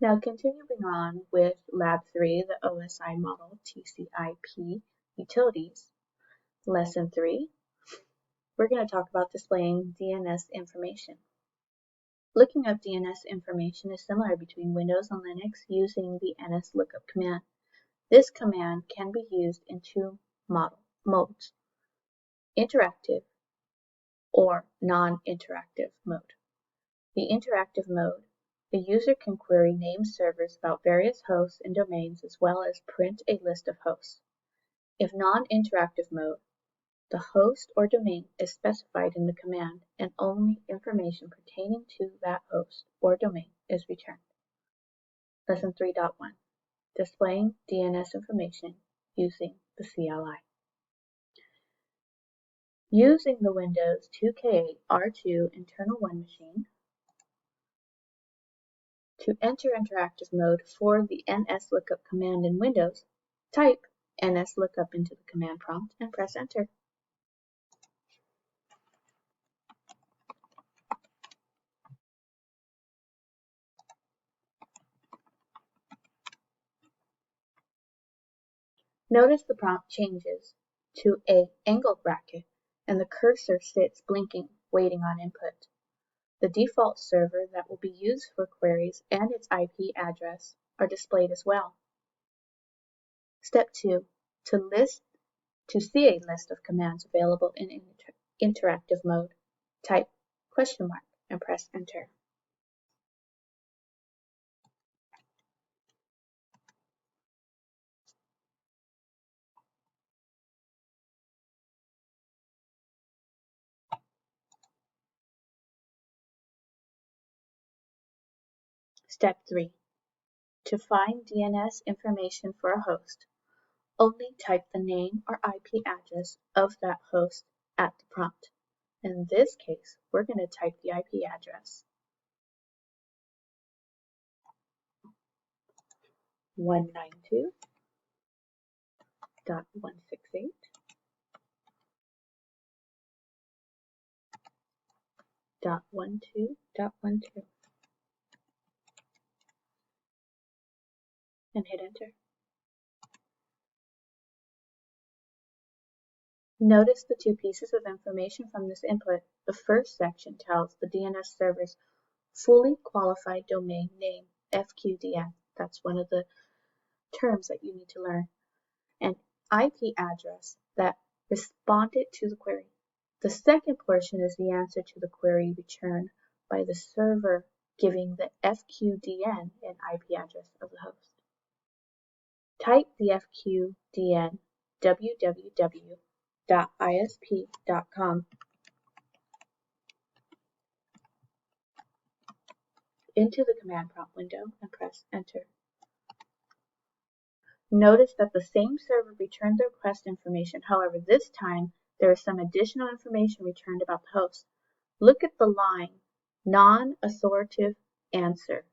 Now continuing on with Lab 3, the OSI model TCP utilities, Lesson 3, we're going to talk about displaying DNS information. Looking up DNS information is similar between Windows and Linux using the NSLOOKUP command. This command can be used in two modes, interactive or non-interactive mode. The interactive mode, the user can query named servers about various hosts and domains as well as print a list of hosts. If non-interactive mode, the host or domain is specified in the command and only information pertaining to that host or domain is returned. Lesson 3.1, displaying DNS information using the CLI. Using the Windows 2K8 R2 Internal 1 machine, to enter interactive mode for the NSLOOKUP command in Windows, type NSLOOKUP into the command prompt and press enter. Notice the prompt changes to an angle bracket and the cursor sits blinking, waiting on input. The default server that will be used for queries and its IP address are displayed as well. Step 2. To see a list of commands available in interactive mode, type ? and press enter. Step 3. To find DNS information for a host, only type the name or IP address of that host at the prompt. In this case, we're going to type the IP address 192.168.12.12 and hit enter. Notice the two pieces of information from this input. The first section tells the DNS server's fully qualified domain name, FQDN. That's one of the terms that you need to learn. And IP address that responded to the query. The second portion is the answer to the query returned by the server giving the FQDN and IP address of the host. Type the FQDN www.isp.com into the command prompt window and press enter. Notice that the same server returned the request information, however this time there is some additional information returned about the host. Look at the line, non-authoritative answer.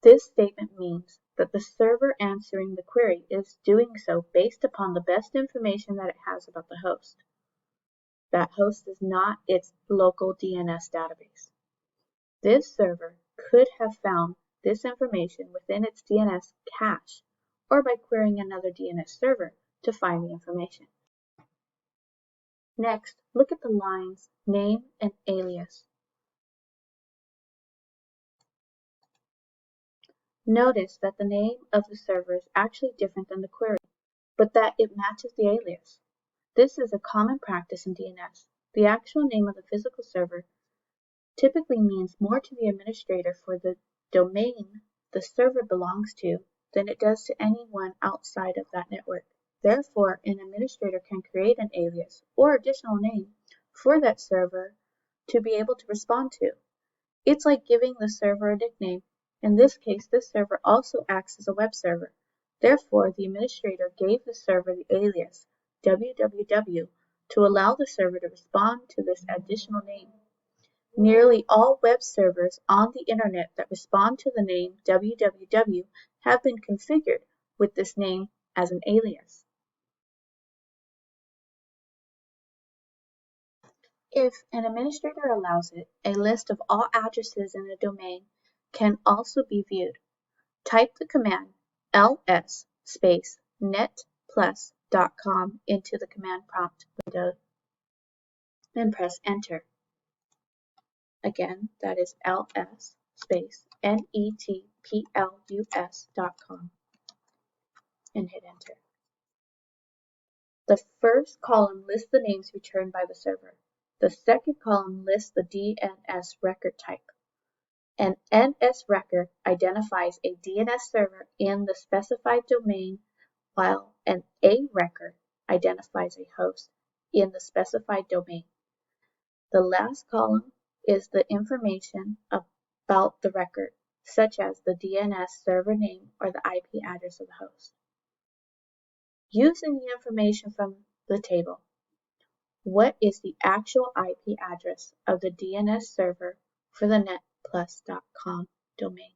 This statement means that the server answering the query is doing so based upon the best information that it has about the host. That host is not its local DNS database. This server could have found this information within its DNS cache or by querying another DNS server to find the information. Next, look at the lines name and alias. Notice that the name of the server is actually different than the query, but that it matches the alias. This is a common practice in DNS. The actual name of the physical server typically means more to the administrator for the domain the server belongs to than it does to anyone outside of that network. Therefore, an administrator can create an alias or additional name for that server to be able to respond to. It's like giving the server a nickname. In this case, this server also acts as a web server. Therefore, the administrator gave the server the alias www to allow the server to respond to this additional name. Nearly all web servers on the internet that respond to the name www have been configured with this name as an alias. If an administrator allows it, a list of all addresses in a domain can also be viewed. Type the command ls space net+.com into the command prompt window and press enter. Again, that is ls space netplus.com and hit enter. The first column lists the names returned by the server. The second column lists the DNS record type. An NS record identifies a DNS server in the specified domain, while an A record identifies a host in the specified domain. The last column is the information about the record, such as the DNS server name or the IP address of the host. Using the information from the table, what is the actual IP address of the DNS server for the Net+.com domain?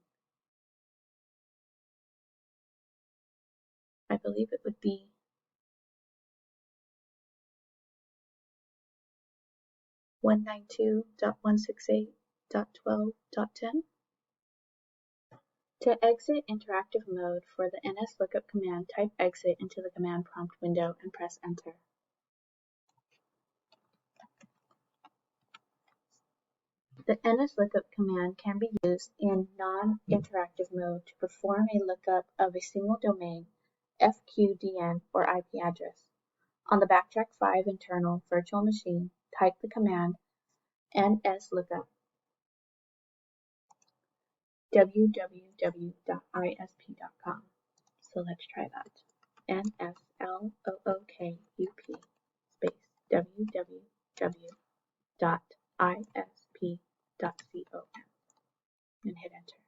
I believe it would be 192.168.12.10. To exit interactive mode for the NSLOOKUP command, type exit into the command prompt window and press enter. The NSLOOKUP command can be used in non-interactive mode to perform a lookup of a single domain, FQDN, or IP address. On the backtrack 5 internal virtual machine, type the command nslookup www.isp.com. So let's try that. nslookup space www.isp.com and hit enter.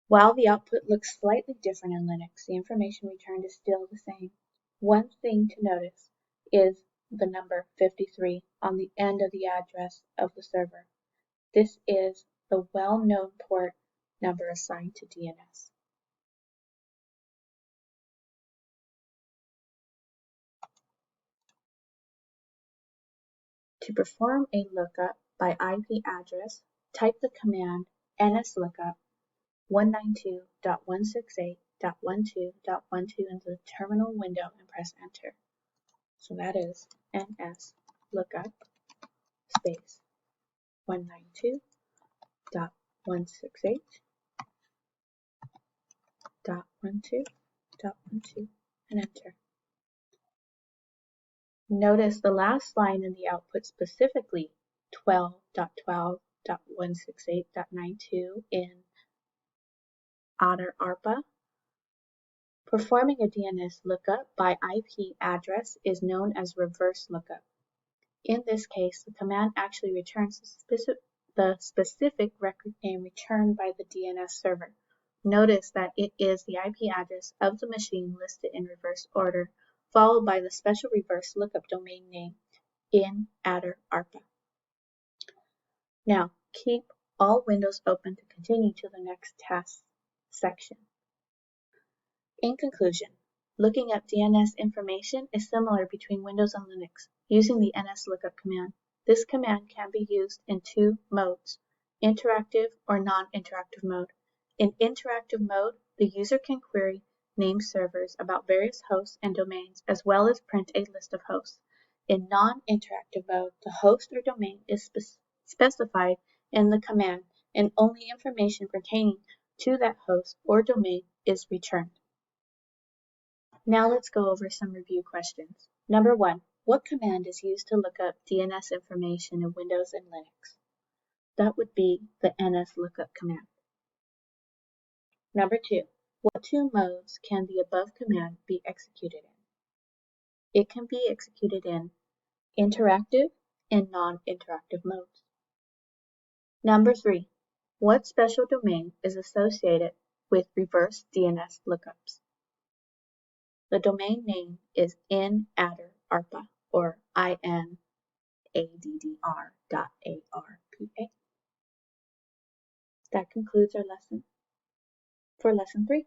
While the output looks slightly different in Linux, the information returned is still the same. One thing to notice is the number 53 on the end of the address of the server. This is the well-known port number assigned to DNS. To perform a lookup by IP address, type the command nslookup 192.168.12.12 into the terminal window and press enter. So that is nslookup space 192.168.12.12 and enter. Notice the last line in the output, specifically 12.12.168.92 in ARPA. Performing a DNS lookup by IP address is known as reverse lookup. In this case, the command actually returns the specific record name returned by the DNS server. Notice that it is the IP address of the machine listed in reverse order, followed by the special reverse lookup domain name in ARPA. Now, keep all windows open to continue to the next task section. In conclusion, looking up DNS information is similar between Windows and Linux using the nslookup command. This command can be used in two modes, interactive or non-interactive mode. In interactive mode, the user can query name servers about various hosts and domains, as well as print a list of hosts. In non-interactive mode, the host or domain is specified in the command, and only information pertaining to that host or domain is returned. Now let's go over some review questions. Number 1, what command is used to look up DNS information in Windows and Linux? That would be the nslookup command. Number 2, what two modes can the above command be executed in? It can be executed in interactive and non-interactive modes. Number 3, what special domain is associated with reverse DNS lookups? The domain name is inaddr.arpa or inaddr.arpa. That concludes our lesson for lesson 3.